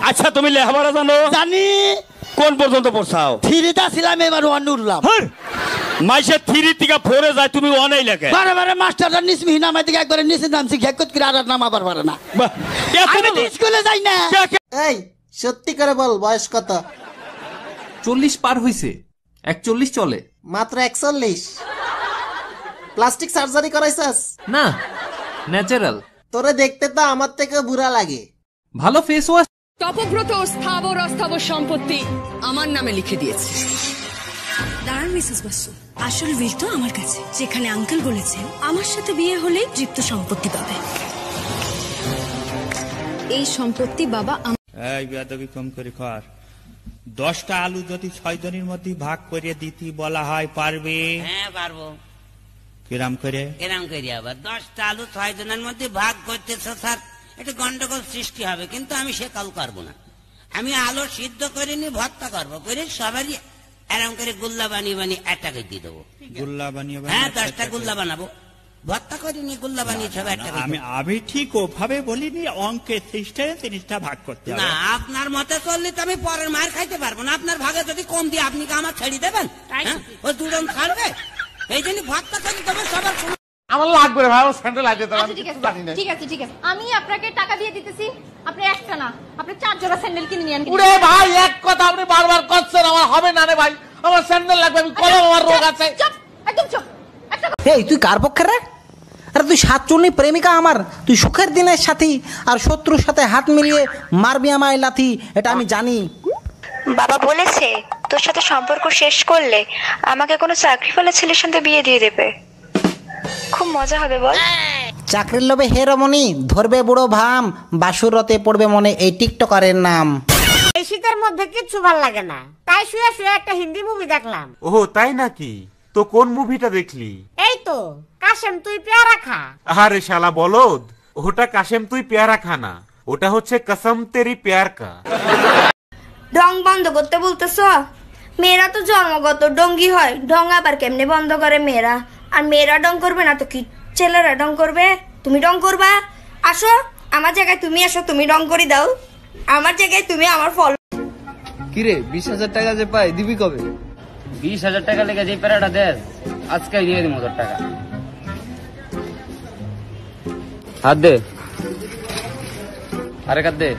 আচ্ছা তুমি লেখাপড়া জানো? জানি। কোন পর্যন্ত পড়ছাও? 3 ছিলাম, এবার 1 উঠলাম। মাইসে 3 থেকে 4 যায়, তুমি 1 লেখে। বারে মাস্টাররা নিসমিহি নামাই থেকে একবারে নিচে নামছি, ঘেকত করে আর নাম আবার পারে না। আমি তো স্কুলে যাই না। এই সত্যি করে বল, বয়স কত? 40 পার হইছে, 41 চলে। মাত্র 41? প্লাস্টিক সার্জারি করাইছাস? না, ন্যাচারাল। তোরে দেখতে তো আমার থেকে বুড়া লাগে। ভালো ফেস ওয়াশ। তপব্রত স্থাবর অস্থাবর সম্পত্তি আমার নামে লিখে দিয়েছে। দাঁড়ান মিসেস বাসু, আসল বিল তো আমার কাছে। যেখানে আঙ্কেল বলেছেন আমার সাথে বিয়ে হলেই তৃপ্ত সম্পত্তি পাবে। এই সম্পত্তি বাবা এই বেয়াদবি কম করে কর। 10টা আলু যদি 6 জনের মধ্যে ভাগ করে দিতে বলা হয়, পারবে? হ্যাঁ পারবো। কিরাম করে? কিরাম করে আবার 10টা আলু 6 জনের মধ্যে ভাগ করতেছ স্যার, এটা গন্ডগোল সৃষ্টি হবে, কিন্তু আমি সে কাল করবো না। আমি আলু সিদ্ধ করে নি ভর্তা করবো, করে সবারই এরকম করে গুল্লা বানিয়ে একটা করে দিয়ে দেবো। গুল্লা বানিয়ে? হ্যাঁ 10টা গুল্লা বানাবো, ভর্তা করে নি গুল্লা বানিয়ে সব একটা। আমি ঠিক ওভাবে বলিনি, অঙ্কের সিস্টেমে জিনিসটা ভাগ করতে হবে। না আপনার মতে চললে তো আমি পরের মার খাইতে পারবো না। আপনার ভাগে যদি কম দিয়ে আপনি কি আমার ছেড়ে দেবেন? ও দুজন ছাড়বে, এই জন্য ভর্তা করে দেবো সবার। আমার লাগবে রে ভাই, আমার স্যান্ডেল লাগে তো আমি ঠিক জানি না। আছে আমি আপনাকে টাকা দিয়ে দিতেছি, আপনি একটা না আপনি 4 জোড়া স্যান্ডেল কিনে নিয়ে আনবেন। ওরে ভাই এক কথা আপনি বারবার করছেন, আমার হবে না রে ভাই, আমার স্যান্ডেল লাগবে, আমি কলম, আমার রোগ আছে। চুপ, একদম চুপ। এই তুই কার পক্ষে রে? আরে তুই 7 জনের প্রেমিকা আমার, তুই সুখের দিনের সাথী, আর শত্রুর সাথে হাত মিলিয়ে মারবি আমায় লাথি, এটা আমি জানি। বাবা বলেছে তোর সাথে সম্পর্ক শেষ করলে আমাকে কোনো চাকরি ফেলা ছেলের সাথে বিয়ে দিয়ে দেবে। খুব মজা হবে বল। চাকরির লোভে হে রমণী, ধরবে বুড়ো ভাম, বাসুরতে পড়বে মনে এই টিকটকারের নাম। এই শীতের মধ্যে কিচ্ছু ভালো লাগে না, তাই শুয়ে শুয়ে একটা হিন্দি মুভি দেখলাম। ও তাই নাকি? তো কোন মুভিটা দেখলি? এই তো কাশেম তুই পেয়ারা খা। আরে শালা বলদ, ওটা কাশেম তুই পেয়ারা খানা, ওটা হচ্ছে কসম তেরি প্যার কা। ঢং বন্ধ করতে বলতেছ? মেয়েরা তো জন্মগত ডঙ্গি হয়, ঢং আবার কেমনে বন্ধ করে মেয়েরা? আর মেয়েরা ডং করবে না তো কি ছেলেরা ডং করবে? তুমি ডং করবা? আসো আমার জায়গায় তুমি, আসো তুমি ডং করে দাও, আমার জায়গায় তুমি আমার ফল। কিরে 20,000 টাকা যে পাই দিবি কবে? 20,000 টাকা লেগে যে প্যারাটা দেশ আজকে দিয়ে দিই 1000 টাকা। হাত দে, আরে কাট দে।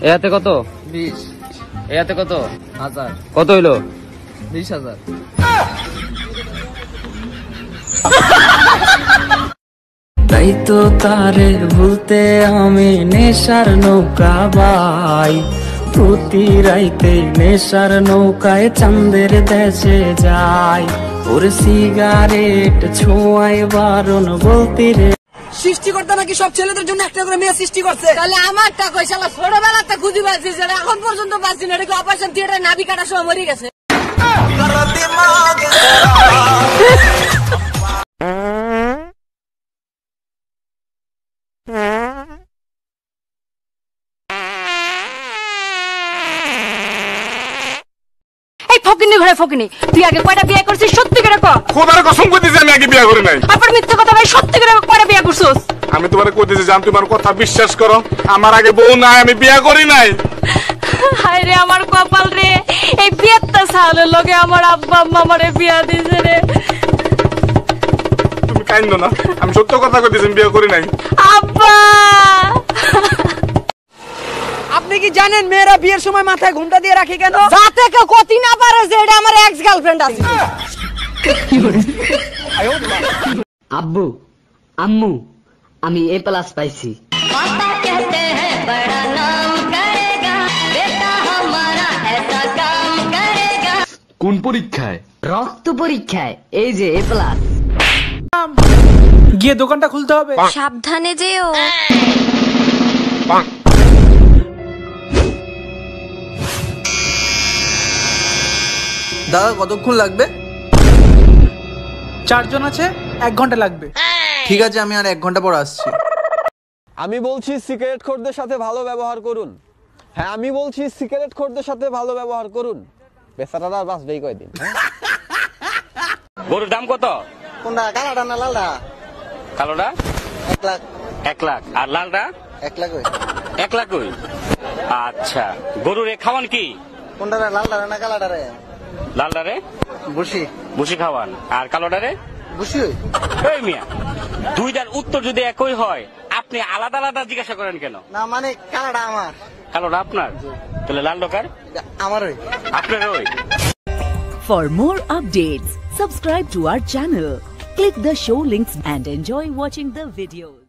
এ হাতে কত? 20। এ হাতে কত? 1000। কত হইলো? 20,000। তাই তো তারে ভুলতে আমি নেশার নৌকা বাই, প্রতি রাইতে নেশার নৌকায় চাঁদের দেশে যাই, ওর সিগারেট ছোঁয়ায় বারণ বলতে রে। সৃষ্টিকর্তা নাকি সব ছেলেদের জন্য একটা করে মেয়ে সৃষ্টি করছে। তাহলে আমারটা কই শালা ছোটবেলাতে খুঁজে পাচ্ছি, যেটা এখন পর্যন্ত পাচ্ছি না। এটা অপারেশন থিয়েটারে নাভি কাটার সময় মরে গেছে। ফকিনি ঘরে ফকিনি, তুই আগে কয়টা বিয়ে করছিস সত্যি করে কও? খোদার কসম কইতেছি আমি আগে বিয়ে করি নাই। আবার মিথ্যা কথা ভাই, সত্যি করে কয়টা বিয়ে করছিস? আমি তোমারে কইতেছি জান, তোমার কথা বিশ্বাস করো, আমার আগে বউ নাই, আমি বিয়ে করি নাই। হায় রে আমার কপাল রে, এই বিয়েটা সালের লগে আমার আব্বা আম্মা আমারে বিয়া দিয়েছে রে। তুমি কাইন্দো না, আমি সত্য কথা কইতেছি, আমি বিয়ে করি নাই। আব্বা আপনি কি জানেন মেয়েরা বিয়ের সময় মাথায় ঘুমটা দিয়ে রাখে কেন? যাতে কেউ কতি না পারে যে এটা আমার এক্স গার্লফ্রেন্ড আছে। আব্বু আম্মু আমি A+ পাইছি। কোন পরীক্ষায়? রক্ত পরীক্ষায়। এই যে A+। গিয়ে দোকানটা খুলতে হবে। সাবধানে যেও। দাদা কতক্ষণ লাগবে? 4 জন আছে, 1 ঘন্টা লাগবে। ঠিক আছে আমি আর 1 ঘন্টা পর আসছি। আমি বলছি সিগারেট খোরদের সাথে ভালো ব্যবহার করুন। হ্যাঁ আমি বলছি সিগারেট খোরদের সাথে ভালো ব্যবহার করুন, বেচারারা বাঁচবেই কয়দিন। গরুর দাম কত? কোনটা, কালোটা না লালটা? কালোটা 1 লাখ। 1 লাখ। আর লালটা? 1 লাখ। একলা কই? আচ্ছা, গরুরে খাওয়ান কি? কোনটারে, লালটারে না কালাটারে? লালডারে বুসি বুসি খাওয়ান, আর কালোডারে বুসি। এই মিয়া, দুইটার উত্তর যদি একই হয় আপনি আলাদা আলাদা জিজ্ঞাসা করেন কেন? না মানে কালাটা আমার, কালোটা আপনার, তাহলে লাল ডকার আমারই, আপনার ওই। For more updates, subscribe to our channel, click the show links and enjoy watching the videos.